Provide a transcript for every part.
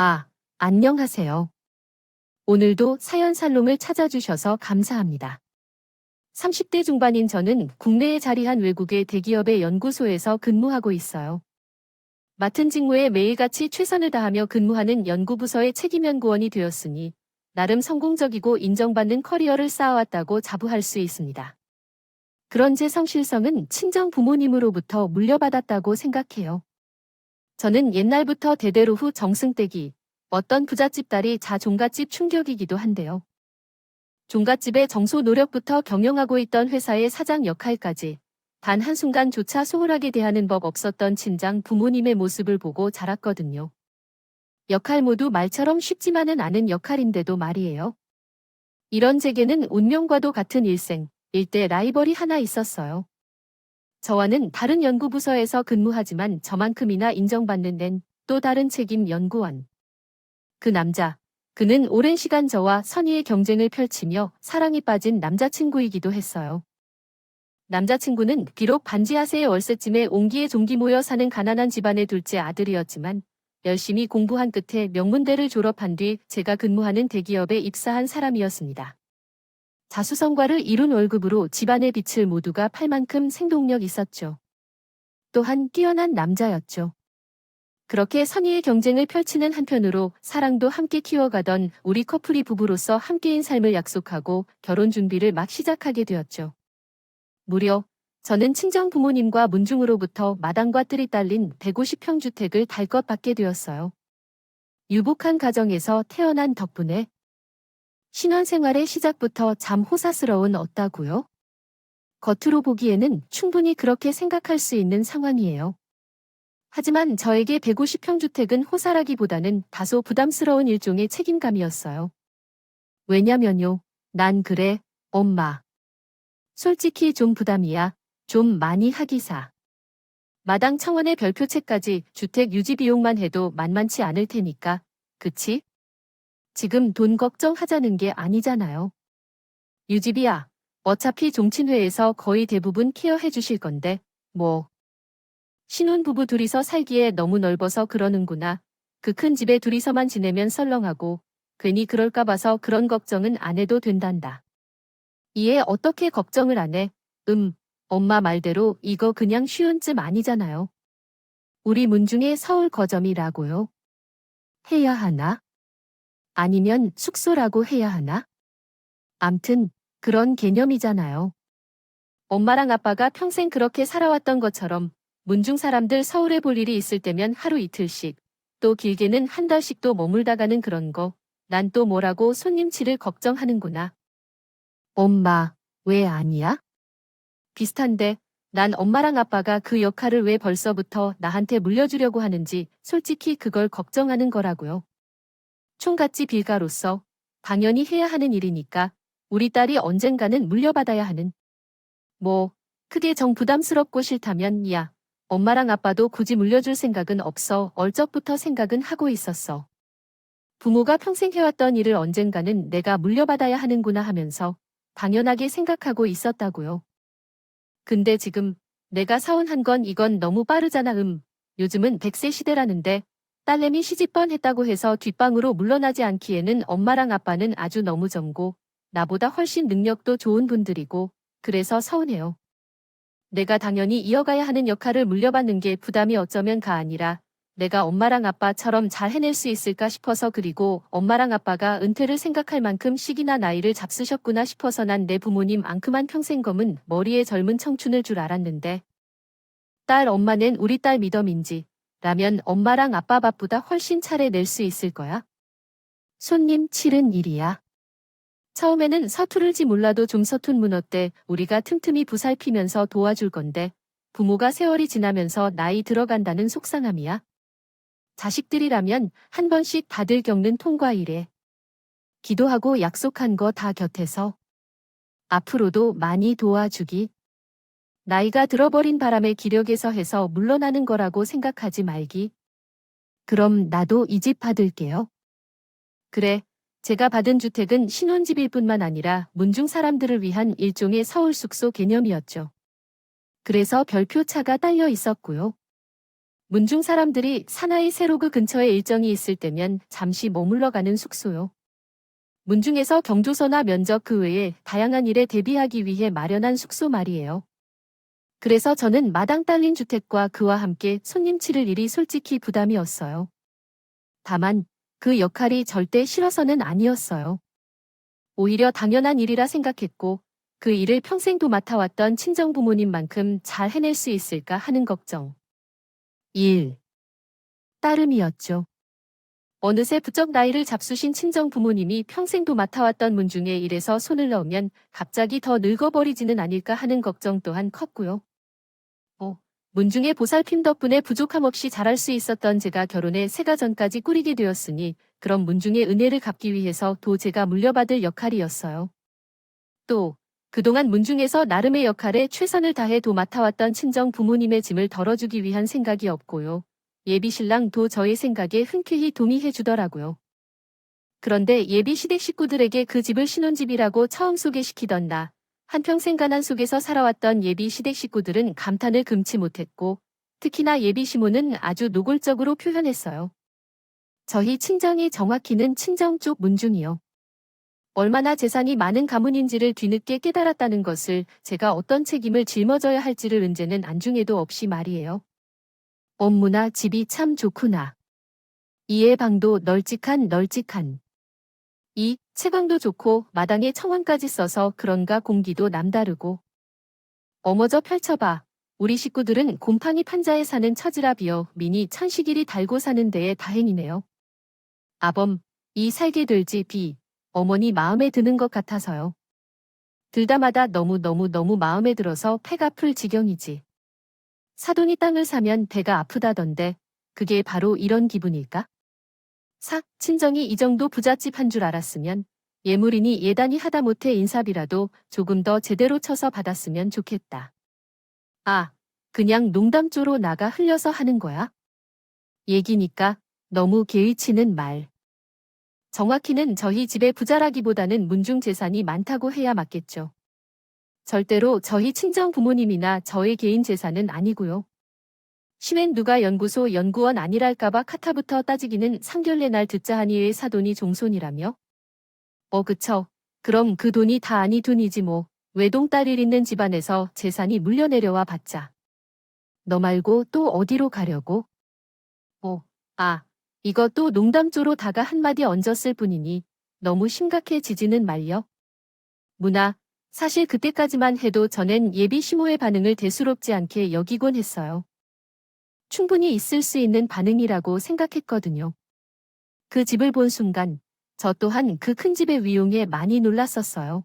아, 안녕하세요. 오늘도 사연 살롱을 찾아주셔서 감사합니다. 30대 중반인 저는 국내에 자리한 외국의 대기업의 연구소에서 근무하고 있어요. 맡은 직무에 매일같이 최선을 다하며 근무하는 연구부서의 책임연구원이 되었으니 나름 성공적이고 인정받는 커리어를 쌓아왔다고 자부할 수 있습니다. 그런 제 성실성은 친정 부모님으로부터 물려받았다고 생각해요. 저는 옛날부터 대대로 후 정승떼기, 어떤 부잣집 딸이 종갓집 충격이기도 한데요. 종갓집의 정소 노력부터 경영하고 있던 회사의 사장 역할까지 단 한순간조차 소홀하게 대하는 법 없었던 친장 부모님의 모습을 보고 자랐거든요. 역할 모두 말처럼 쉽지만은 않은 역할인데도 말이에요. 이런 제게는 운명과도 같은 일대 라이벌이 하나 있었어요. 저와는 다른 연구부서에서 근무하지만 저만큼이나 인정받는 또 다른 책임 연구원. 그 남자, 그는 오랜 시간 저와 선의의 경쟁을 펼치며 사랑에 빠진 남자친구이기도 했어요. 남자친구는 비록 반지하세의 월세쯤에 옹기에 종기 모여 사는 가난한 집안의 둘째 아들이었지만 열심히 공부한 끝에 명문대를 졸업한 뒤 제가 근무하는 대기업에 입사한 사람이었습니다. 자수성가를 이룬 월급으로 집안의 빛을 모두가 팔 만큼 생동력 있었죠. 또한 뛰어난 남자였죠. 그렇게 선의의 경쟁을 펼치는 한편으로 사랑도 함께 키워가던 우리 커플이 부부로서 함께인 삶을 약속하고 결혼 준비를 막 시작하게 되었죠. 무려 저는 친정 부모님과 문중으로부터 마당과 뜰이 딸린 150평 주택을 달 것 받게 되었어요. 유복한 가정에서 태어난 덕분에 신혼생활의 시작부터 참 호사스러운 었다고요? 겉으로 보기에는 충분히 그렇게 생각할 수 있는 상황이에요. 하지만 저에게 150평 주택은 호사라기보다는 다소 부담스러운 일종의 책임감이었어요. 왜냐면요. 난 그래, 엄마. 솔직히 좀 부담이야. 좀 많이 하기사. 마당 청원의 별표채까지 주택 유지 비용만 해도 만만치 않을 테니까. 그치? 지금 돈 걱정하자는 게 아니잖아요. 유지비야. 어차피 종친회에서 거의 대부분 케어해 주실 건데, 뭐. 신혼부부 둘이서 살기에 너무 넓어서 그러는구나. 그 큰 집에 둘이서만 지내면 썰렁하고 괜히 그럴까 봐서 그런 걱정은 안 해도 된단다. 이에 어떻게 걱정을 안 해? 엄마 말대로 이거 그냥 쉬운쯤 아니잖아요. 우리 문중의 서울 거점이라고요. 해야 하나? 아니면 숙소라고 해야 하나? 암튼 그런 개념이잖아요. 엄마랑 아빠가 평생 그렇게 살아왔던 것처럼 문중 사람들 서울에 볼 일이 있을 때면 하루 이틀씩, 또 길게는 한 달씩도 머물다 가는 그런 거, 난 또 뭐라고 손님치를 걱정하는구나. 엄마, 왜 아니야? 비슷한데, 난 엄마랑 아빠가 그 역할을 왜 벌써부터 나한테 물려주려고 하는지 솔직히 그걸 걱정하는 거라고요. 총각집 일가로서 당연히 해야 하는 일이니까 우리 딸이 언젠가는 물려받아야 하는. 뭐, 크게 정 부담스럽고 싫다면 야, 엄마랑 아빠도 굳이 물려줄 생각은 없어. 얼적부터 생각은 하고 있었어. 부모가 평생 해왔던 일을 언젠가는 내가 물려받아야 하는구나 하면서 당연하게 생각하고 있었다고요. 근데 지금 내가 사원한 건 이건 너무 빠르잖아. 요즘은 100세 시대라는데 딸내미 시집번 했다고 해서 뒷방으로 물러나지 않기에는 엄마랑 아빠는 아주 너무 젊고 나보다 훨씬 능력도 좋은 분들이고 그래서 서운해요. 내가 당연히 이어가야 하는 역할을 물려받는 게 부담이 어쩌면 아니라 내가 엄마랑 아빠처럼 잘 해낼 수 있을까 싶어서 그리고 엄마랑 아빠가 은퇴를 생각할 만큼 시기나 나이를 잡수셨구나 싶어서 난 내 부모님 앙큼한 평생 검은 머리에 젊은 청춘을 줄 알았는데 딸 엄마는 우리 딸 미덤인지 라면 엄마랑 아빠 밥보다 훨씬 차례 낼 수 있을 거야. 손님 치른 일이야. 처음에는 서투를지 몰라도 좀 서툰 문어 때 우리가 틈틈이 보살피면서 도와줄 건데 부모가 세월이 지나면서 나이 들어간다는 속상함이야. 자식들이라면 한 번씩 다들 겪는 통과이래. 기도하고 약속한 거 다 곁에서 앞으로도 많이 도와주기. 나이가 들어버린 바람에 기력에서 해서 물러나는 거라고 생각하지 말기. 그럼 나도 이 집 받을게요. 그래. 제가 받은 주택은 신혼집일 뿐만 아니라 문중 사람들을 위한 일종의 서울 숙소 개념이었죠. 그래서 별표차가 딸려 있었고요. 문중 사람들이 사나이 세로그 근처에 일정이 있을 때면 잠시 머물러 가는 숙소요. 문중에서 경조서나 면접 그 외에 다양한 일에 대비하기 위해 마련한 숙소 말이에요. 그래서 저는 마당 딸린 주택과 그와 함께 손님 치를 일이 솔직히 부담이었어요. 다만 그 역할이 절대 싫어서는 아니었어요. 오히려 당연한 일이라 생각했고 그 일을 평생 도맡아왔던 친정 부모님만큼 잘 해낼 수 있을까 하는 걱정. 1. 따름이었죠. 어느새 부쩍 나이를 잡수신 친정 부모님이 평생 도맡아왔던 문중의 일에서 손을 넣으면 갑자기 더 늙어버리지는 않을까 하는 걱정 또한 컸고요. 문중의 보살핌 덕분에 부족함 없이 자랄 수 있었던 제가 결혼해 세가전까지 꾸리게 되었으니 그런 문중의 은혜를 갚기 위해서 도 제가 물려받을 역할이었어요. 또 그동안 문중에서 나름의 역할에 최선을 다해 도맡아왔던 친정 부모님의 짐을 덜어주기 위한 생각이 없고요. 예비 신랑도 저의 생각에 흔쾌히 동의해주더라고요. 그런데 예비 시댁 식구들에게 그 집을 신혼집이라고 처음 소개시키던 나, 한평생 가난 속에서 살아왔던 예비 시댁 식구들은 감탄을 금치 못했고 특히나 예비 시모는 아주 노골적으로 표현했어요. 저희 친정이 정확히는 친정 쪽 문중이요. 얼마나 재산이 많은 가문인지를 뒤늦게 깨달았다는 것을 제가 어떤 책임을 짊어져야 할지를 은제는 안중에도 없이 말이에요. 업무나 집이 참 좋구나. 이의 방도 널찍한. 이 채광도 좋고 마당에 청원까지 써서 그런가 공기도 남다르고. 어머저 펼쳐봐. 우리 식구들은 곰팡이 판자에 사는 처지라비어 미니 천식일이 달고 사는 데에 다행이네요. 아범, 이 살게 될지 비. 어머니 마음에 드는 것 같아서요. 들다마다 너무 마음에 들어서 패가 풀 지경이지. 사돈이 땅을 사면 배가 아프다던데 그게 바로 이런 기분일까? 친정이 이 정도 부잣집 한 줄 알았으면 예물이니 예단이 하다못해 인사비라도 조금 더 제대로 쳐서 받았으면 좋겠다. 그냥 농담조로 나가 흘려서 하는 거야? 얘기니까 너무 개의치는 말. 정확히는 저희 집의 부자라기보다는 문중 재산이 많다고 해야 맞겠죠. 절대로 저희 친정 부모님이나 저의 개인 재산은 아니고요. 심엔 누가 연구소 연구원 아니랄까봐 카타부터 따지기는 상견례 날 듣자 하니의 사돈이 종손이라며? 그쵸. 그럼 그 돈이 다 아니 돈이지 뭐. 외동딸일 있는 집안에서 재산이 물려내려와 봤자. 너 말고 또 어디로 가려고? 이것도 농담조로 다가 한마디 얹었을 뿐이니 너무 심각해지지는 말려. 사실 그때까지만 해도 저는 예비 시모의 반응을 대수롭지 않게 여기곤 했어요. 충분히 있을 수 있는 반응이라고 생각했거든요. 그 집을 본 순간 저 또한 그 큰 집의 위용에 많이 놀랐었어요.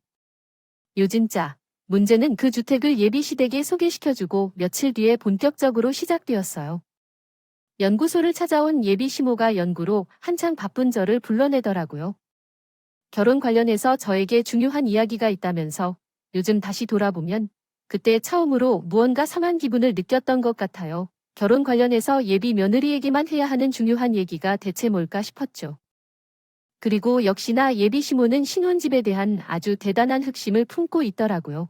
요진짜 문제는 그 주택을 예비 시댁에 소개시켜주고 며칠 뒤에 본격적으로 시작되었어요. 연구소를 찾아온 예비 시모가 연구로 한창 바쁜 저를 불러내더라고요. 결혼 관련해서 저에게 중요한 이야기가 있다면서 요즘 다시 돌아보면 그때 처음으로 무언가 상한 기분을 느꼈던 것 같아요. 결혼 관련해서 예비 며느리에게만 해야 하는 중요한 얘기가 대체 뭘까 싶었죠. 그리고 역시나 예비 시모는 신혼집에 대한 아주 대단한 흑심을 품고 있더라고요.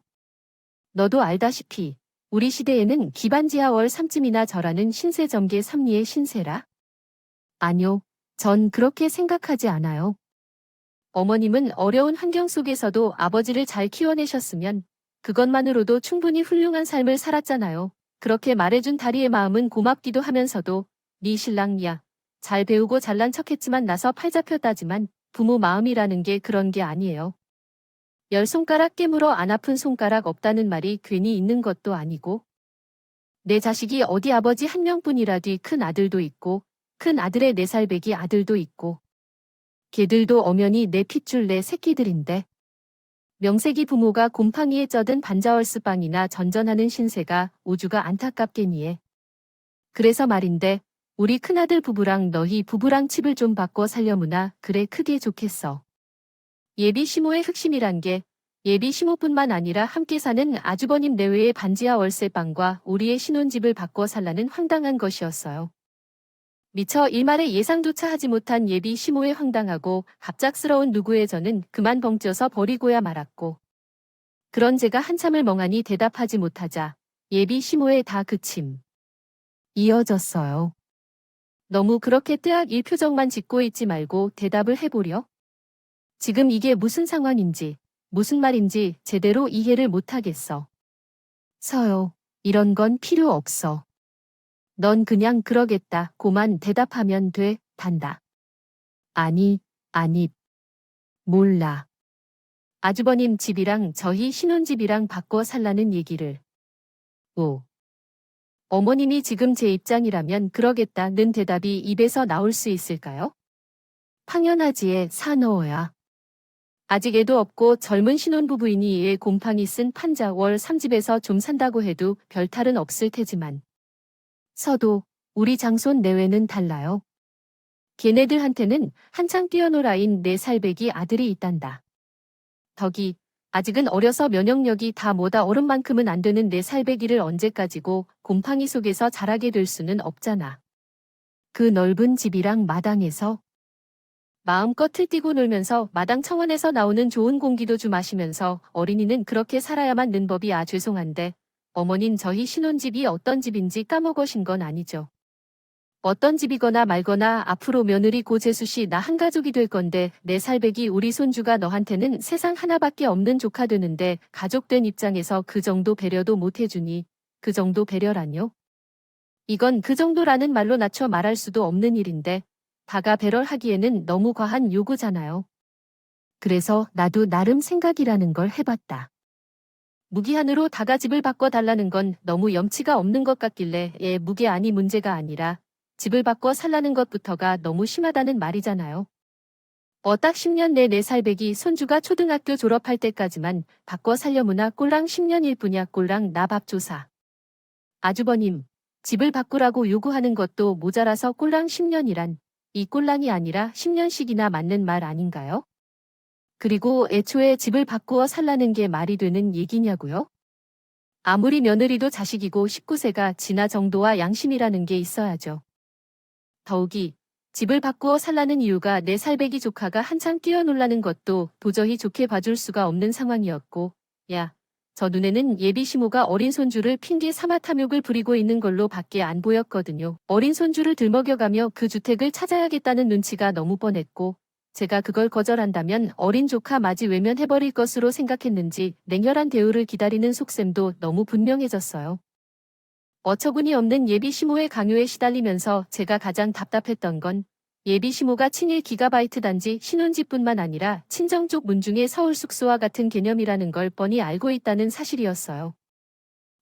너도 알다시피 우리 시대에는 기반지하 월 3쯤이나 절하는 신세 점개 삼리의 신세라? 아니요, 전 그렇게 생각하지 않아요. 어머님은 어려운 환경 속에서도 아버지를 잘 키워내셨으면 그것만으로도 충분히 훌륭한 삶을 살았잖아요. 그렇게 말해준 다리의 마음은 고맙기도 하면서도 네 신랑이야. 잘 배우고 잘난 척했지만 나서 팔 잡혔다지만 부모 마음이라는 게 그런 게 아니에요. 열 손가락 깨물어 안 아픈 손가락 없다는 말이 괜히 있는 것도 아니고 내 자식이 어디 아버지 한 명뿐이라디 큰 아들도 있고 큰 아들의 4살 배기 아들도 있고 걔들도 엄연히 내 핏줄 내 새끼들인데 명색이 부모가 곰팡이에 쩌든 반자월스빵이나 전전하는 신세가 오주가 안타깝게니에. 그래서 말인데 우리 큰아들 부부랑 너희 부부랑 칩을 좀 바꿔 살려무나 그래 크게 좋겠어. 예비 시모의 흑심이란 게 예비 시모뿐만 아니라 함께 사는 아주버님 내외의 반지하 월세방과 우리의 신혼집을 바꿔 살라는 황당한 것이었어요. 미처 일말의 예상조차 하지 못한 예비 시모의 황당하고 갑작스러운 누구의 저는 그만 벙쪄서 버리고야 말았고 그런 제가 한참을 멍하니 대답하지 못하자 예비 시모의 다 그침. 이어졌어요. 너무 그렇게 뜨악일 표정만 짓고 있지 말고 대답을 해보려. 지금 이게 무슨 상황인지, 무슨 말인지 제대로 이해를 못하겠어. 서요. 이런 건 필요 없어. 넌 그냥 그러겠다 고만 대답하면 돼, 단다. 아니, 아니, 몰라. 아주버님 집이랑 저희 신혼집이랑 바꿔 살라는 얘기를. 오. 어머님이 지금 제 입장이라면 그러겠다는 대답이 입에서 나올 수 있을까요? 당연하지에 사넣어야. 아직 애도 없고 젊은 신혼부부이니 애 곰팡이 쓴 판자 월 3집에서 좀 산다고 해도 별 탈은 없을 테지만. 서도 우리 장손 내외는 달라요. 걔네들한테는 한창 뛰어놀아인 4살배기 아들이 있단다. 덕이 아직은 어려서 면역력이 다 뭐다 어른만큼은 안 되는 4살배기를 언제까지고 곰팡이 속에서 자라게 될 수는 없잖아. 그 넓은 집이랑 마당에서 마음껏 들뛰고 놀면서 마당 청원에서 나오는 좋은 공기도 좀 마시면서 어린이는 그렇게 살아야만 는 법이 죄송한데 어머닌 저희 신혼집이 어떤 집인지 까먹으신 건 아니죠. 어떤 집이거나 말거나 앞으로 며느리 고재수씨 나 한 가족이 될 건데 4살배기 우리 손주가 너한테는 세상 하나밖에 없는 조카 되는데 가족된 입장에서 그 정도 배려도 못 해주니 그 정도 배려라뇨? 이건 그 정도라는 말로 낮춰 말할 수도 없는 일인데 다가 배럴하기에는 너무 과한 요구잖아요. 그래서 나도 나름 생각이라는 걸 해봤다. 무기한으로 다가 집을 바꿔달라는 건 너무 염치가 없는 것 같길래 무게안이 문제가 아니라 집을 바꿔 살라는 것부터가 너무 심하다는 말이잖아요. 딱 10년 내 4살배기 손주가 초등학교 졸업할 때까지만 바꿔 살려무나 꼴랑 10년일 뿐이야 꼴랑 나 밥 조사. 아주버님, 집을 바꾸라고 요구하는 것도 모자라서 꼴랑 10년이란 이 꼴랑이 아니라 10년씩이나 맞는 말 아닌가요? 그리고 애초에 집을 바꾸어 살라는 게 말이 되는 얘기냐고요? 아무리 며느리도 자식이고 19세가 지나 정도와 양심이라는 게 있어야죠. 더욱이 집을 바꾸어 살라는 이유가 4살배기 조카가 한창 뛰어놀라는 것도 도저히 좋게 봐줄 수가 없는 상황이었고 야, 저 눈에는 예비 시모가 어린 손주를 핑계 삼아 탐욕을 부리고 있는 걸로 밖에 안 보였거든요. 어린 손주를 들먹여가며 그 주택을 찾아야겠다는 눈치가 너무 뻔했고 제가 그걸 거절한다면 어린 조카 마지 외면해버릴 것으로 생각했는지 냉혈한 대우를 기다리는 속셈도 너무 분명해졌어요. 어처구니 없는 예비 시모의 강요에 시달리면서 제가 가장 답답했던 건 예비 시모가 친일 기가바이트 단지 신혼집뿐만 아니라 친정 쪽 문중의 서울 숙소와 같은 개념이라는 걸 뻔히 알고 있다는 사실이었어요.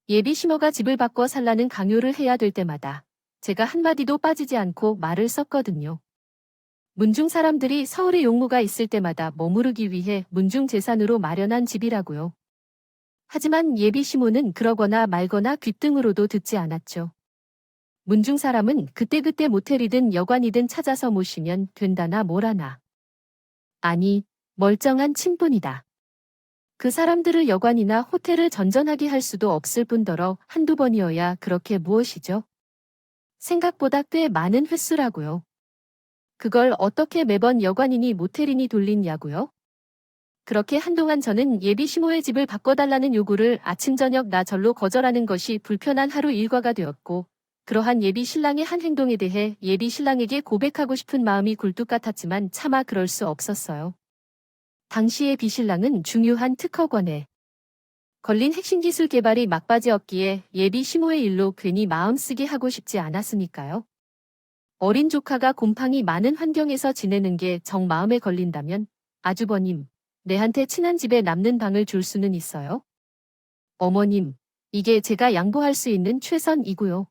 예비 시모가 집을 바꿔 살라는 강요를 해야 될 때마다 제가 한마디도 빠지지 않고 말을 썼거든요. 문중 사람들이 서울에 용무가 있을 때마다 머무르기 위해 문중 재산으로 마련한 집이라고요. 하지만 예비 시모는 그러거나 말거나 귓등으로도 듣지 않았죠. 문중 사람은 그때그때 모텔이든 여관이든 찾아서 모시면 된다나 뭐라나. 아니, 멀쩡한 친분이다. 그 사람들을 여관이나 호텔을 전전하게 할 수도 없을 뿐더러 한두 번이어야 그렇게 무엇이죠? 생각보다 꽤 많은 횟수라고요. 그걸 어떻게 매번 여관이니 모텔이니 돌리냐고요? 그렇게 한동안 저는 예비 시모의 집을 바꿔달라는 요구를 아침 저녁 나 절로 거절하는 것이 불편한 하루 일과가 되었고 그러한 예비 신랑의 한 행동에 대해 예비 신랑에게 고백하고 싶은 마음이 굴뚝 같았지만 차마 그럴 수 없었어요. 당시의 비신랑은 중요한 특허권에 걸린 핵심 기술 개발이 막바지였기에 예비 시모의 일로 괜히 마음 쓰게 하고 싶지 않았으니까요. 어린 조카가 곰팡이 많은 환경에서 지내는 게 정 마음에 걸린다면 아주버님, 내한테 친한 집에 남는 방을 줄 수는 있어요? 어머님, 이게 제가 양보할 수 있는 최선이고요.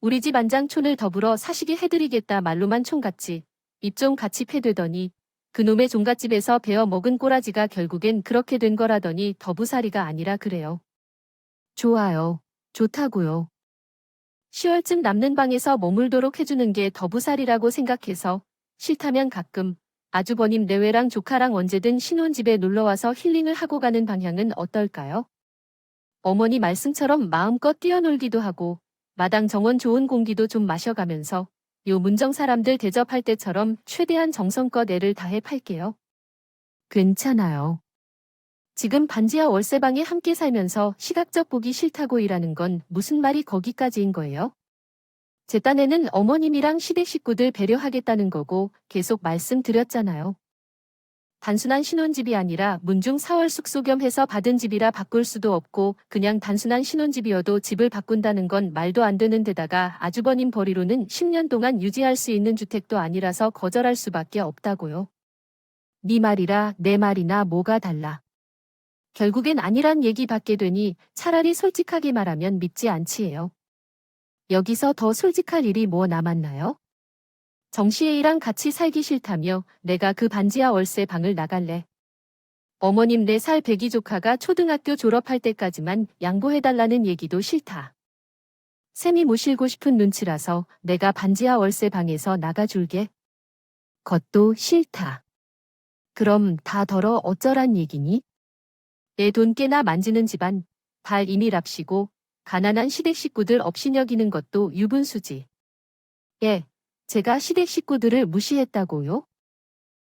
우리 집 안장촌을 더불어 사시게 해드리겠다 말로만 총같이 입 좀 같이 패되더니 그놈의 종갓집에서 베어 먹은 꼬라지가 결국엔 그렇게 된 거라더니 더부살이가 아니라 그래요. 좋아요. 좋다고요. 10월쯤 남는 방에서 머물도록 해주는 게 더부살이라고 생각해서 싫다면 가끔 아주버님 내외랑 조카랑 언제든 신혼집에 놀러와서 힐링을 하고 가는 방향은 어떨까요? 어머니 말씀처럼 마음껏 뛰어놀기도 하고 마당 정원 좋은 공기도 좀 마셔가면서 요 문정 사람들 대접할 때처럼 최대한 정성껏 애를 다해 팔게요. 괜찮아요. 지금 반지하 월세방에 함께 살면서 시각적 보기 싫다고 일하는 건 무슨 말이 거기까지인 거예요? 제 딴에는 어머님이랑 시댁 식구들 배려하겠다는 거고 계속 말씀드렸잖아요. 단순한 신혼집이 아니라 문중 4월 숙소 겸 해서 받은 집이라 바꿀 수도 없고 그냥 단순한 신혼집이어도 집을 바꾼다는 건 말도 안 되는 데다가 아주버님 벌이로는 10년 동안 유지할 수 있는 주택도 아니라서 거절할 수밖에 없다고요. 네 말이라 내 말이나 뭐가 달라. 결국엔 아니란 얘기 받게 되니 차라리 솔직하게 말하면 믿지 않지예요. 여기서 더 솔직할 일이 뭐 남았나요? 정시애이랑 같이 살기 싫다며 내가 그 반지하 월세 방을 나갈래. 어머님 4살 배기 조카가 초등학교 졸업할 때까지만 양보해달라는 얘기도 싫다. 쌤이 모실고 싶은 눈치라서 내가 반지하 월세 방에서 나가줄게. 것도 싫다. 그럼 다 덜어 어쩌란 얘기니? 내 돈 깨나 만지는 집안, 발 이미 랍시고 가난한 시댁 식구들 업신여기는 것도 유분수지. 예, 제가 시댁 식구들을 무시했다고요?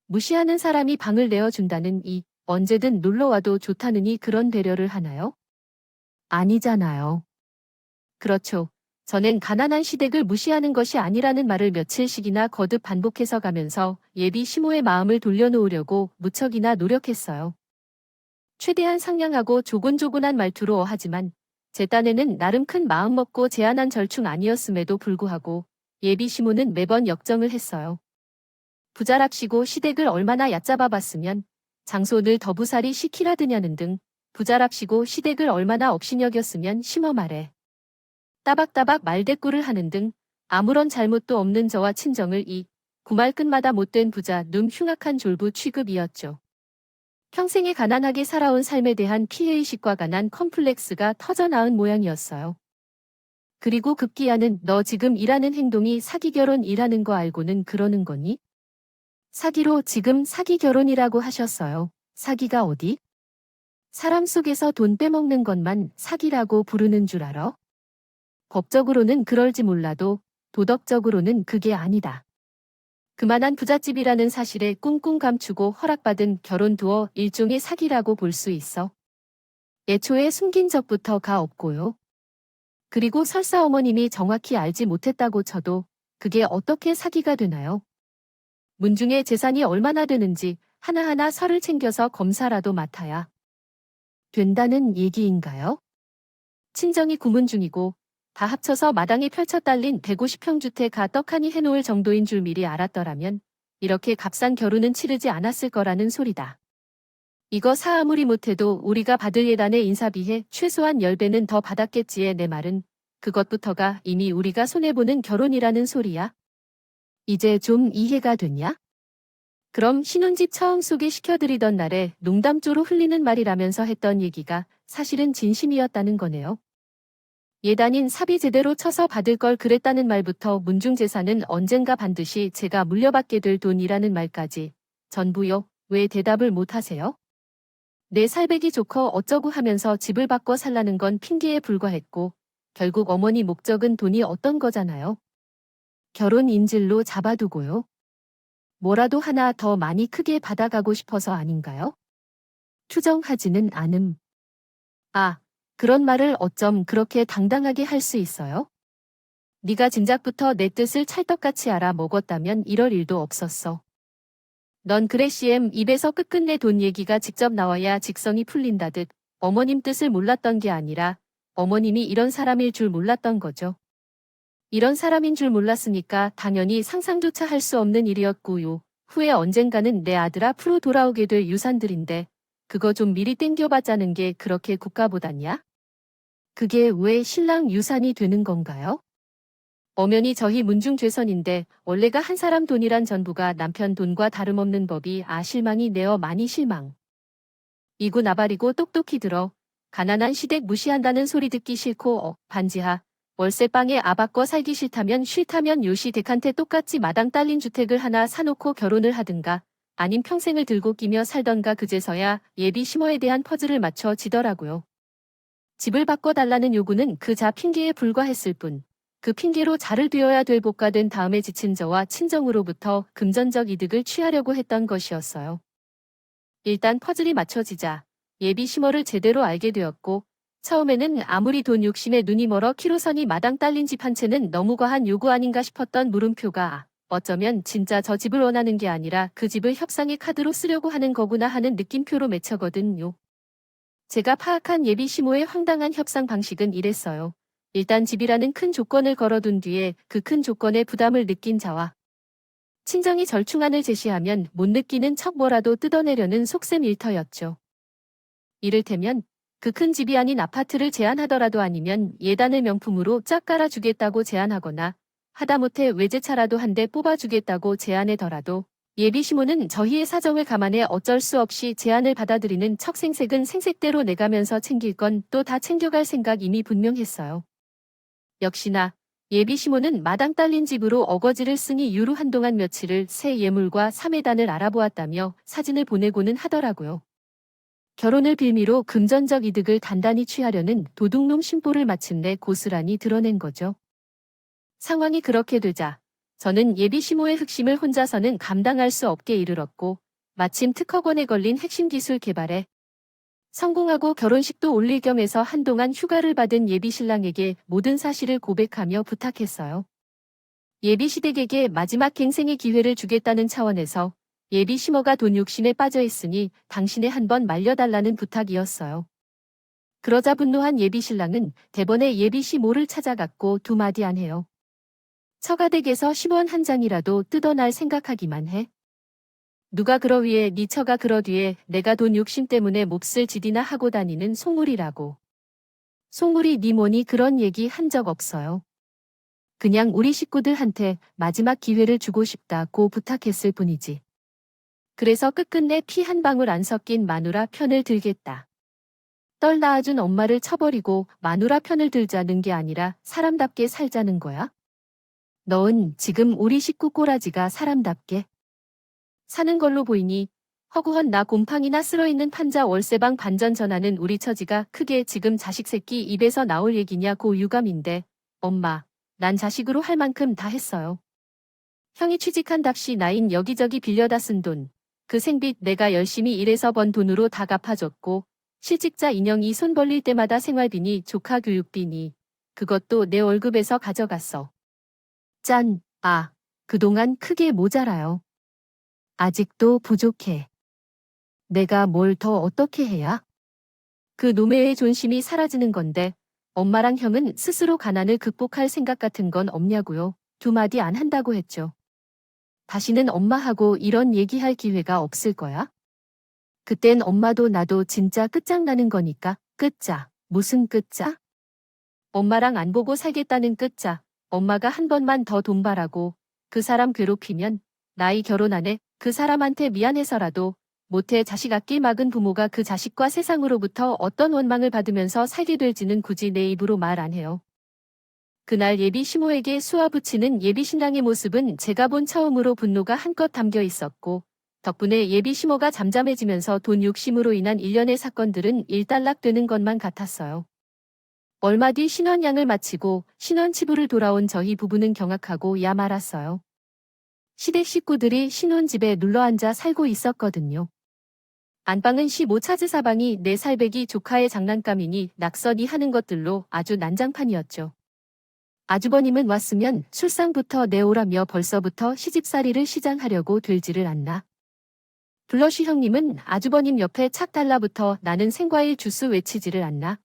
무시하는 사람이 방을 내어준다는 이 언제든 놀러와도 좋다느니 그런 배려를 하나요? 아니잖아요. 그렇죠. 저는 가난한 시댁을 무시하는 것이 아니라는 말을 며칠씩이나 거듭 반복해서 가면서 예비 시모의 마음을 돌려놓으려고 무척이나 노력했어요. 최대한 상냥하고 조곤조곤한 말투로 하지만 제 딴에는 나름 큰 마음 먹고 제안한 절충 아니었음에도 불구하고 예비 시모는 매번 역정을 했어요. 부자랍시고 시댁을 얼마나 얕잡아봤으면 장손을 더부살이 시키라드냐는 등 부자랍시고 시댁을 얼마나 업신여겼으면 심어 말해. 따박따박 말대꾸를 하는 등 아무런 잘못도 없는 저와 친정을 이 구말 끝마다 못된 부자 눔 흉악한 졸부 취급이었죠. 평생에 가난하게 살아온 삶에 대한 피해의식과 가난 컴플렉스가 터져나온 모양이었어요. 그리고 급기야는 너 지금 일하는 행동이 사기 결혼이라는 거 알고는 그러는 거니? 사기로 지금 사기 결혼이라고 하셨어요. 사기가 어디? 사람 속에서 돈 빼먹는 것만 사기라고 부르는 줄 알아? 법적으로는 그럴지 몰라도 도덕적으로는 그게 아니다. 그만한 부잣집이라는 사실에 꿍꿍 감추고 허락받은 결혼 두어 일종의 사기라고 볼 수 있어. 애초에 숨긴 적부터가 없고요. 그리고 설사 어머님이 정확히 알지 못했다고 쳐도 그게 어떻게 사기가 되나요? 문중의 재산이 얼마나 되는지 하나하나 서를 챙겨서 검사라도 맡아야 된다는 얘기인가요? 친정이 구문 중이고 다 합쳐서 마당에 펼쳐 딸린 150평 주택가 떡하니 해놓을 정도인 줄 미리 알았더라면 이렇게 값싼 결혼은 치르지 않았을 거라는 소리다. 이거 사 아무리 못해도 우리가 받을 예단의 인사비에 최소한 10배는 더 받았겠지에 내 말은 그것부터가 이미 우리가 손해보는 결혼이라는 소리야. 이제 좀 이해가 됐냐? 그럼 신혼집 처음 소개시켜드리던 날에 농담조로 흘리는 말이라면서 했던 얘기가 사실은 진심이었다는 거네요. 예단인 사비 제대로 쳐서 받을 걸 그랬다는 말부터 문중재산은 언젠가 반드시 제가 물려받게 될 돈이라는 말까지 전부요. 왜 대답을 못 하세요? 내 살배기 좋고 어쩌고 하면서 집을 바꿔 살라는 건 핑계에 불과했고 결국 어머니 목적은 돈이 어떤 거잖아요. 결혼 인질로 잡아두고요. 뭐라도 하나 더 많이 크게 받아가고 싶어서 아닌가요? 투정하지는 않음. 아, 그런 말을 어쩜 그렇게 당당하게 할 수 있어요? 네가 진작부터 내 뜻을 찰떡같이 알아 먹었다면 이럴 일도 없었어. 넌 그래 CM 입에서 끝끝내 돈 얘기가 직접 나와야 직성이 풀린다듯 어머님 뜻을 몰랐던 게 아니라 어머님이 이런 사람일 줄 몰랐던 거죠. 이런 사람인 줄 몰랐으니까 당연히 상상조차 할 수 없는 일이었고요. 후에 언젠가는 내 아들 앞으로 돌아오게 될 유산들인데 그거 좀 미리 땡겨봤자는 게 그렇게 국가보다냐? 그게 왜 신랑 유산이 되는 건가요? 엄연히 저희 문중죄선인데 원래가 한 사람 돈이란 전부가 남편 돈과 다름없는 법이 실망이 내어 많이 실망. 이구 나발이고 똑똑히 들어 가난한 시댁 무시한다는 소리 듣기 싫고 반지하 월세방에 바꿔 살기 싫다면 요시 댁한테 똑같이 마당 딸린 주택을 하나 사놓고 결혼을 하든가 아님 평생을 들고 끼며 살던가 그제서야 예비 시모에 대한 퍼즐을 맞춰 지더라고요. 집을 바꿔달라는 요구는 그자 핑계에 불과했을 뿐 그 핑계로 자를 되어야 될 복가 된 다음에 지친 저와 친정으로부터 금전적 이득을 취하려고 했던 것이었어요. 일단 퍼즐이 맞춰지자 예비 시모를 제대로 알게 되었고 처음에는 아무리 돈 욕심에 눈이 멀어 키로선이 마당 딸린 집 한 채는 너무 과한 요구 아닌가 싶었던 물음표가 어쩌면 진짜 저 집을 원하는 게 아니라 그 집을 협상의 카드로 쓰려고 하는 거구나 하는 느낌표로 맺혀거든요. 제가 파악한 예비 시모의 황당한 협상 방식은 이랬어요. 일단 집이라는 큰 조건을 걸어둔 뒤에 그 큰 조건에 부담을 느낀 자와 친정이 절충안을 제시하면 못 느끼는 척 뭐라도 뜯어내려는 속셈 일터였죠. 이를테면 그 큰 집이 아닌 아파트를 제안하더라도 아니면 예단을 명품으로 쫙 깔아주겠다고 제안하거나 하다못해 외제차라도 한 대 뽑아주겠다고 제안해더라도 예비 시모는 저희의 사정을 감안해 어쩔 수 없이 제안을 받아들이는 척 생색은 생색대로 내가면서 챙길 건 또 다 챙겨갈 생각 이미 분명했어요. 역시나 예비 시모는 마당 딸린 집으로 어거지를 쓴 이유로 한동안 며칠을 새 예물과 사매단을 알아보았다며 사진을 보내고는 하더라고요. 결혼을 빌미로 금전적 이득을 단단히 취하려는 도둑놈 심보를 마침내 고스란히 드러낸 거죠. 상황이 그렇게 되자 저는 예비 시모의 흑심을 혼자서는 감당할 수 없게 이르렀고 마침 특허권에 걸린 핵심 기술 개발에 성공하고 결혼식도 올릴 겸해서 한동안 휴가를 받은 예비 신랑에게 모든 사실을 고백하며 부탁했어요. 예비 시댁에게 마지막 갱생의 기회를 주겠다는 차원에서 예비 시모가 돈 욕심에 빠져 있으니 당신에 한번 말려달라는 부탁이었어요. 그러자 분노한 예비 신랑은 대번에 예비 시모를 찾아갔고 두 마디 안 해요. 처가댁에서 10원 한 장이라도 뜯어날 생각하기만 해. 누가 그러 위에 네 처가 그러 뒤에 내가 돈 욕심 때문에 몹쓸 짓이나 하고 다니는 속물이라고. 속물이 네 뭐니 그런 얘기 한 적 없어요. 그냥 우리 식구들한테 마지막 기회를 주고 싶다고 부탁했을 뿐이지. 그래서 끝끝내 피 한 방울 안 섞인 마누라 편을 들겠다. 떨 낳아준 엄마를 쳐버리고 마누라 편을 들자는 게 아니라 사람답게 살자는 거야? 너은 지금 우리 식구 꼬라지가 사람답게 사는 걸로 보이니 허구헌 나 곰팡이나 쓸어있는 판자 월세방 반전 전하는 우리 처지가 크게 지금 자식 새끼 입에서 나올 얘기냐고 유감인데 엄마, 난 자식으로 할 만큼 다 했어요. 형이 취직한답시 나인 여기저기 빌려다 쓴 돈, 그 생빚 내가 열심히 일해서 번 돈으로 다 갚아줬고 실직자 인형이 손 벌릴 때마다 생활비니 조카 교육비니 그것도 내 월급에서 가져갔어. 짠, 그동안 크게 모자라요. 아직도 부족해. 내가 뭘 더 어떻게 해야? 그 노매의 존심이 사라지는 건데 엄마랑 형은 스스로 가난을 극복할 생각 같은 건 없냐고요. 두 마디 안 한다고 했죠. 다시는 엄마하고 이런 얘기할 기회가 없을 거야? 그땐 엄마도 나도 진짜 끝장나는 거니까. 끝자. 무슨 끝자? 엄마랑 안 보고 살겠다는 끝자. 엄마가 한 번만 더 돈 바라고 그 사람 괴롭히면 나이 결혼 안 해. 그 사람한테 미안해서라도 못해 자식 아낄 막은 부모가 그 자식과 세상으로부터 어떤 원망을 받으면서 살게 될지는 굳이 내 입으로 말 안 해요. 그날 예비 시모에게 쏘아붙이는 예비 신랑의 모습은 제가 본 처음으로 분노가 한껏 담겨 있었고 덕분에 예비 시모가 잠잠해지면서 돈 욕심으로 인한 일련의 사건들은 일단락되는 것만 같았어요. 얼마 뒤 신혼양을 마치고 신혼집으로 돌아온 저희 부부는 경악하고 야 말았어요. 시댁 식구들이 신혼집에 눌러앉아 살고 있었거든요. 안방은 15차즈 사방이 내 살배기 조카의 장난감이니 낙서니 하는 것들로 아주 난장판이었죠. 아주버님은 왔으면 술상부터 내오라며 벌써부터 시집살이를 시장하려고 들지를 않나. 블러쉬 형님은 아주버님 옆에 착 달라붙어 나는 생과일 주스 외치지를 않나.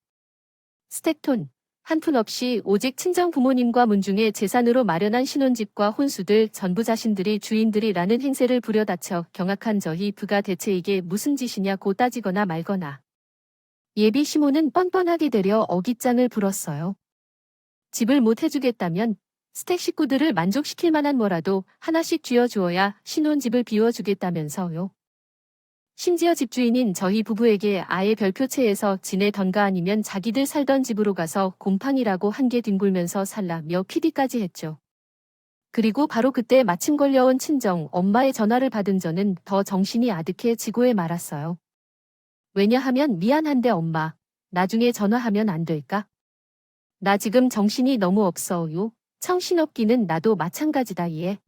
스택톤, 한 푼 없이 오직 친정 부모님과 문중에 재산으로 마련한 신혼집과 혼수들 전부 자신들이 주인들이라는 행세를 부려다쳐 경악한 저희 부가 대체 이게 무슨 짓이냐고 따지거나 말거나. 예비 시모는 뻔뻔하게 되려 어깃장을 부렸어요. 집을 못 해주겠다면 스택 식구들을 만족시킬 만한 뭐라도 하나씩 쥐어주어야 신혼집을 비워주겠다면서요. 심지어 집주인인 저희 부부에게 아예 별표체에서 지내던가 아니면 자기들 살던 집으로 가서 곰팡이라고 한 개 뒹굴면서 살라며 피디까지 했죠. 그리고 바로 그때 마침 걸려온 친정 엄마의 전화를 받은 저는 더 정신이 아득해 지고에 말았어요. 왜냐하면 미안한데 엄마, 나중에 전화하면 안 될까? 나 지금 정신이 너무 없어요. 정신없기는 나도 마찬가지다 얘.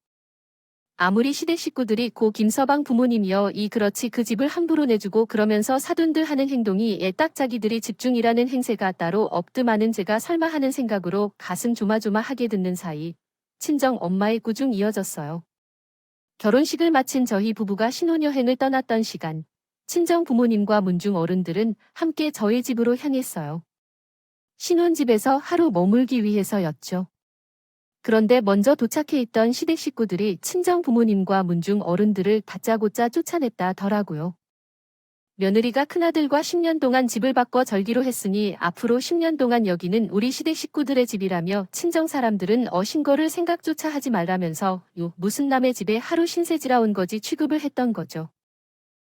아무리 시댁 식구들이 고 김서방 부모님이여 이 그렇지 그 집을 함부로 내주고 그러면서 사돈들 하는 행동이 딱 자기들이 집중이라는 행세가 따로 없드마는 제가 설마 하는 생각으로 가슴 조마조마하게 듣는 사이 친정 엄마의 구중 이어졌어요. 결혼식을 마친 저희 부부가 신혼여행을 떠났던 시간 친정 부모님과 문중 어른들은 함께 저희 집으로 향했어요. 신혼집에서 하루 머물기 위해서였죠. 그런데 먼저 도착해 있던 시댁 식구들이 친정 부모님과 문중 어른들을 다짜고짜 쫓아냈다더라고요. 며느리가 큰아들과 10년 동안 집을 바꿔 절기로 했으니 앞으로 10년 동안 여기는 우리 시댁 식구들의 집이라며 친정 사람들은 어신거를 생각조차 하지 말라면서 무슨 남의 집에 하루 신세지라 온 거지 취급을 했던 거죠.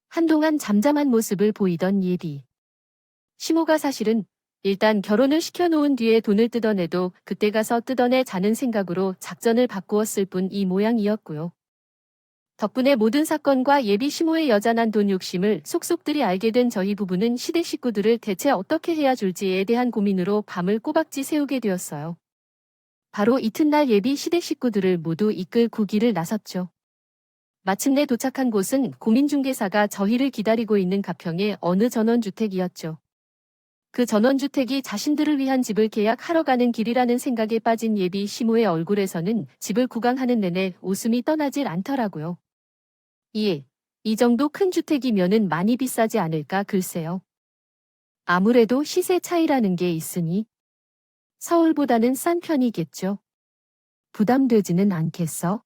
한동안 잠잠한 모습을 보이던 예비 시모가 사실은 일단 결혼을 시켜놓은 뒤에 돈을 뜯어내도 그때 가서 뜯어내 자는 생각으로 작전을 바꾸었을 뿐 이 모양이었고요. 덕분에 모든 사건과 예비 시모의 여잔한 돈 욕심을 속속들이 알게 된 저희 부부는 시댁 식구들을 대체 어떻게 해야 줄지에 대한 고민으로 밤을 꼬박지 새우게 되었어요. 바로 이튿날 예비 시댁 식구들을 모두 이끌고 길을 나섰죠. 마침내 도착한 곳은 공인중개사가 저희를 기다리고 있는 가평의 어느 전원주택이었죠. 그 전원주택이 자신들을 위한 집을 계약하러 가는 길이라는 생각에 빠진 예비 시모의 얼굴에서는 집을 구경하는 내내 웃음이 떠나질 않더라고요. 이 정도 큰 주택이면은 많이 비싸지 않을까 글쎄요. 아무래도 시세 차이라는 게 있으니 서울보다는 싼 편이겠죠. 부담되지는 않겠어?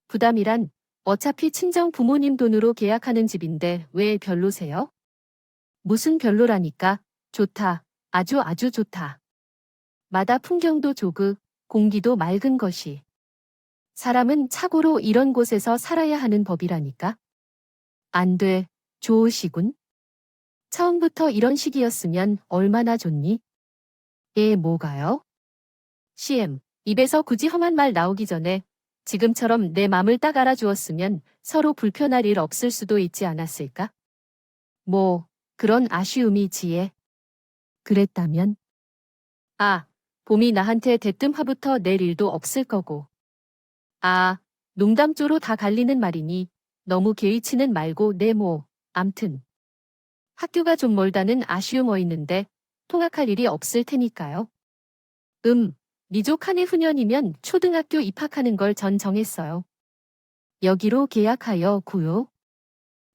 부담이란 어차피 친정 부모님 돈으로 계약하는 집인데 왜 별로세요? 무슨 별로라니까. 좋다. 아주 좋다. 마다 풍경도 조그, 공기도 맑은 것이. 사람은 착오로 이런 곳에서 살아야 하는 법이라니까. 안 돼. 좋으시군. 처음부터 이런 식이었으면 얼마나 좋니? 뭐가요? CM. 입에서 굳이 험한 말 나오기 전에 지금처럼 내 맘을 딱 알아주었으면 서로 불편할 일 없을 수도 있지 않았을까? 뭐, 그런 아쉬움이 지혜. 그랬다면? 봄이 나한테 대뜸 화부터 낼 일도 없을 거고. 농담조로 다 갈리는 말이니 너무 개의치는 말고 암튼. 학교가 좀 멀다는 아쉬움 있는데 통학할 일이 없을 테니까요. 리족 한 해 후년이면 초등학교 입학하는 걸 전 정했어요. 여기로 계약하여 구요.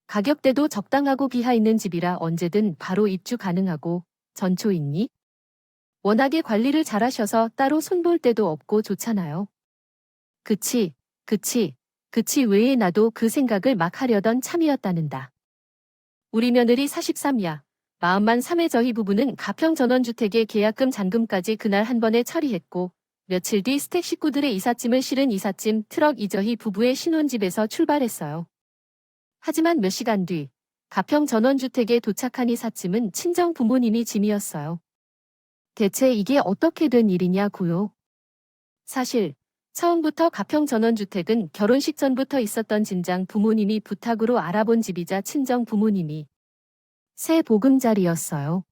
가격대도 적당하고 비하 있는 집이라 언제든 바로 입주 가능하고 전초 있니? 워낙에 관리를 잘하셔서 따로 손볼 데도 없고 좋잖아요. 그치 외에 나도 그 생각을 막 하려던 참이었다는다. 우리 며느리 43야. 마음만 3회 저희 부부는 가평 전원주택의 계약금 잔금까지 그날 한 번에 처리했고 며칠 뒤 스택 식구들의 이삿짐을 실은 이삿짐 트럭 이저희 부부의 신혼집에서 출발했어요. 하지만 몇 시간 뒤 가평 전원주택에 도착한 이삿짐은 친정 부모님이 짐이었어요. 대체 이게 어떻게 된 일이냐고요? 사실 처음부터 가평 전원주택은 결혼식 전부터 있었던 진장 부모님이 부탁으로 알아본 집이자 친정 부모님이 새 보금자리였어요.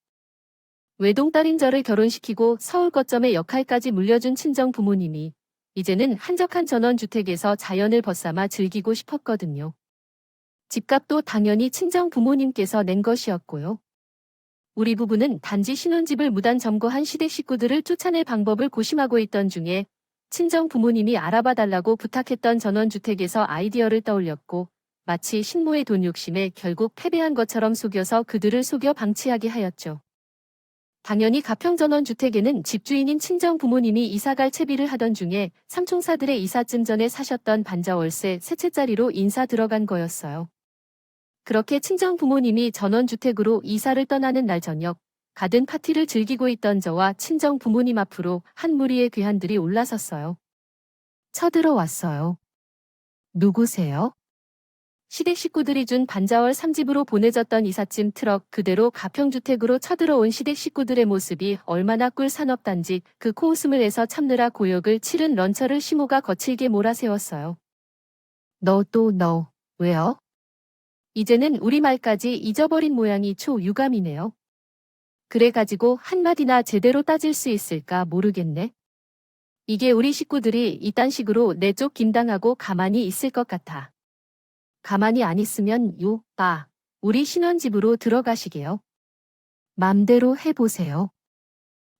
외동딸인 저를 결혼시키고 서울 거점의 역할까지 물려준 친정 부모님이 이제는 한적한 전원주택에서 자연을 벗삼아 즐기고 싶었거든요. 집값도 당연히 친정 부모님께서 낸 것이었고요. 우리 부부는 단지 신혼집을 무단 점거한 시댁 식구들을 쫓아낼 방법을 고심하고 있던 중에 친정 부모님이 알아봐 달라고 부탁했던 전원주택에서 아이디어를 떠올렸고 마치 신모의 돈 욕심에 결국 패배한 것처럼 속여서 그들을 속여 방치하게 하였죠. 당연히 가평 전원주택에는 집주인인 친정 부모님이 이사갈 채비를 하던 중에 삼총사들의 이삿짐 전에 사셨던 반자월세 세 채짜리로 인사 들어간 거였어요. 그렇게 친정 부모님이 전원주택으로 이사를 떠나는 날 저녁 가든 파티를 즐기고 있던 저와 친정 부모님 앞으로 한 무리의 귀한들이 올라섰어요. 쳐들어왔어요. 누구세요? 시댁 식구들이 준 반자월 3집으로 보내졌던 이삿짐 트럭 그대로 가평주택으로 쳐들어온 시댁 식구들의 모습이 얼마나 꿀산업단지 그 코웃음을 해서 참느라 고역을 치른 런처를 시모가 거칠게 몰아세웠어요. 너 왜요? 이제는 우리말까지 잊어버린 모양이 초유감이네요. 그래가지고 한마디나 제대로 따질 수 있을까 모르겠네. 이게 우리 식구들이 이딴 식으로 내쫓김당하고 가만히 있을 것 같아. 가만히 안 있으면 우리 신혼집으로 들어가시게요. 맘대로 해보세요.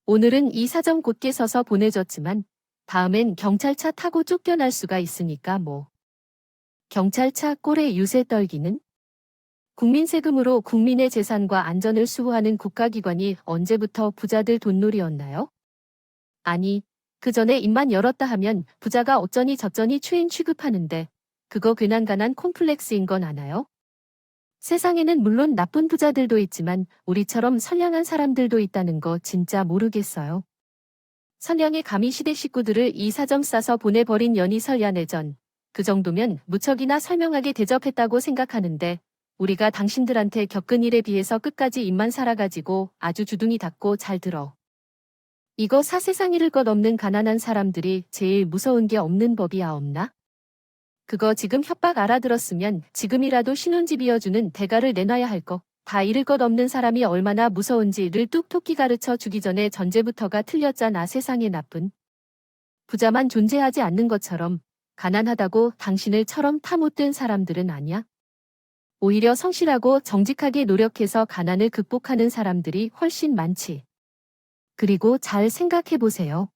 오늘은 이 사정 곧게 서서 보내줬지만 다음엔 경찰차 타고 쫓겨날 수가 있으니까 뭐. 경찰차 꼴에 유세 떨기는? 국민 세금으로 국민의 재산과 안전을 수호하는 국가기관이 언제부터 부자들 돈놀이였나요? 아니, 그 전에 입만 열었다 하면 부자가 어쩌니 저쩌니 추인 취급하는데 그거 괜한간한 콤플렉스인 건 아나요? 세상에는 물론 나쁜 부자들도 있지만 우리처럼 선량한 사람들도 있다는 거 진짜 모르겠어요. 선량에 감히 시댁 식구들을 이 사정 싸서 보내버린 연이 설야내전. 그 정도면 무척이나 설명하게 대접했다고 생각하는데 우리가 당신들한테 겪은 일에 비해서 끝까지 입만 살아가지고 아주 주둥이 닫고 잘 들어. 이거 사세상 잃을 것 없는 가난한 사람들이 제일 무서운 게 없는 법이야 없나? 그거 지금 협박 알아들었으면 지금이라도 신혼집 이어주는 대가를 내놔야 할 거. 다 잃을 것 없는 사람이 얼마나 무서운지를 뚝톡히 가르쳐 주기 전에 전제부터가 틀렸잖아. 세상에 나쁜 부자만 존재하지 않는 것처럼 가난하다고 당신을처럼 타 못된 사람들은 아니야. 오히려 성실하고 정직하게 노력해서 가난을 극복하는 사람들이 훨씬 많지. 그리고 잘 생각해보세요.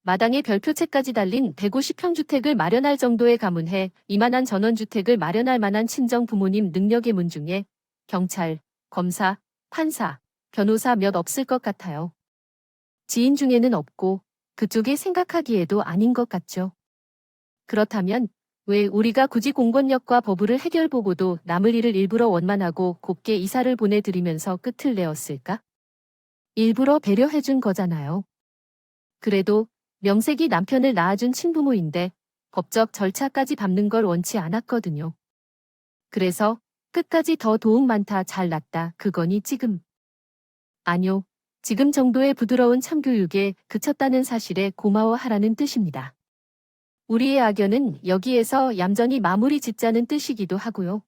마당에 별표채까지 달린 150평주택을 마련할 정도의 가문해 이만한 전원주택을 마련할 만한 친정 부모님 능력의 문 중에 경찰, 검사, 판사, 변호사 몇 없을 것 같아요. 지인 중에는 없고 그쪽에 생각하기에도 아닌 것 같죠. 그렇다면 왜 우리가 굳이 공권력과 법으를 해결보고도 남을 일을 일부러 원만하고 곱게 이사를 보내드리면서 끝을 내었을까? 일부러 배려해준 거잖아요. 그래도 명색이 남편을 낳아준 친부모인데 법적 절차까지 밟는 걸 원치 않았거든요. 그래서 끝까지 더 도움 많다 잘 났다 그거니 지금. 아뇨. 지금 정도의 부드러운 참교육에 그쳤다는 사실에 고마워하라는 뜻입니다. 우리의 악연은 여기에서 얌전히 마무리 짓자는 뜻이기도 하고요.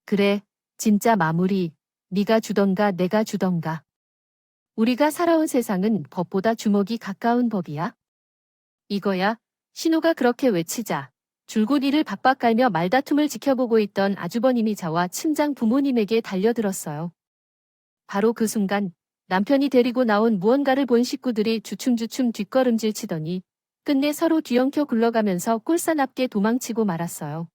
그래, 진짜 마무리. 네가 주던가 내가 주던가. 우리가 살아온 세상은 법보다 주먹이 가까운 법이야. 이거야. 신호가 그렇게 외치자 줄곧 이를 박박 깔며 말다툼을 지켜보고 있던 아주버님이 자와 친장 부모님에게 달려들었어요. 바로 그 순간 남편이 데리고 나온 무언가를 본 식구들이 주춤주춤 뒷걸음질 치더니 끝내 서로 뒤엉켜 굴러가면서 꼴사납게 도망치고 말았어요.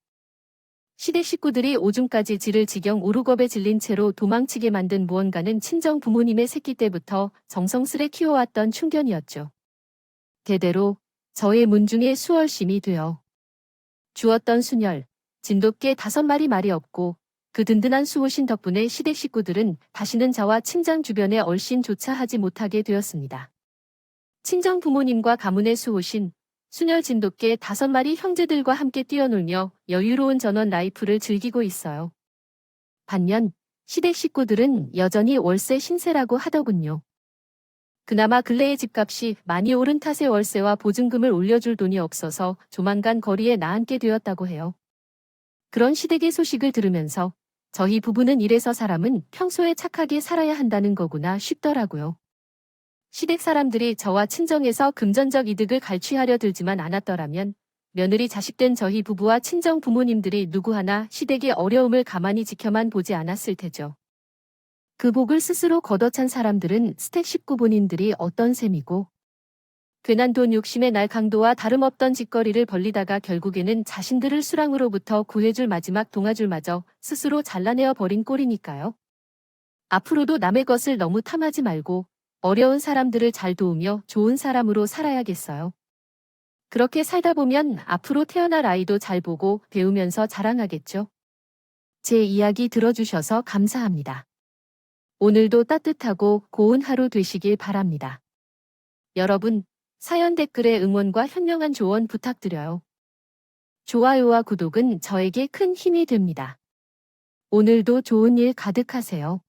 시댁 식구들이 오줌까지 지를 지경 오르겁에 질린 채로 도망치게 만든 무언가는 친정 부모님의 새끼 때부터 정성스레 키워왔던 충견이었죠. 대대로 저의 문중의 수월심이 되어 주었던 순혈, 진돗개 5마리 말이 없고 그 든든한 수호신 덕분에 시댁 식구들은 다시는 저와 친장 주변에 얼씬조차 하지 못하게 되었습니다. 친정 부모님과 가문의 수호신, 순혈 진돗개 5마리 형제들과 함께 뛰어놀며 여유로운 전원 라이프를 즐기고 있어요. 반면 시댁 식구들은 여전히 월세 신세라고 하더군요. 그나마 근래의 집값이 많이 오른 탓에 월세와 보증금을 올려줄 돈이 없어서 조만간 거리에 나앉게 되었다고 해요. 그런 시댁의 소식을 들으면서 저희 부부는 이래서 사람은 평소에 착하게 살아야 한다는 거구나 싶더라고요. 시댁 사람들이 저와 친정에서 금전적 이득을 갈취하려 들지만 않았더라면 며느리 자식된 저희 부부와 친정 부모님들이 누구 하나 시댁의 어려움을 가만히 지켜만 보지 않았을 테죠. 그 복을 스스로 걷어찬 사람들은 스택 식구 본인들이 어떤 셈이고 괜한 돈 욕심의 날 강도와 다름없던 짓거리를 벌리다가 결국에는 자신들을 수랑으로부터 구해줄 마지막 동아줄마저 스스로 잘라내어 버린 꼴이니까요. 앞으로도 남의 것을 너무 탐하지 말고 어려운 사람들을 잘 도우며 좋은 사람으로 살아야겠어요. 그렇게 살다 보면 앞으로 태어날 아이도 잘 보고 배우면서 자랑하겠죠. 제 이야기 들어주셔서 감사합니다. 오늘도 따뜻하고 고운 하루 되시길 바랍니다. 여러분, 사연 댓글에 응원과 현명한 조언 부탁드려요. 좋아요와 구독은 저에게 큰 힘이 됩니다. 오늘도 좋은 일 가득하세요.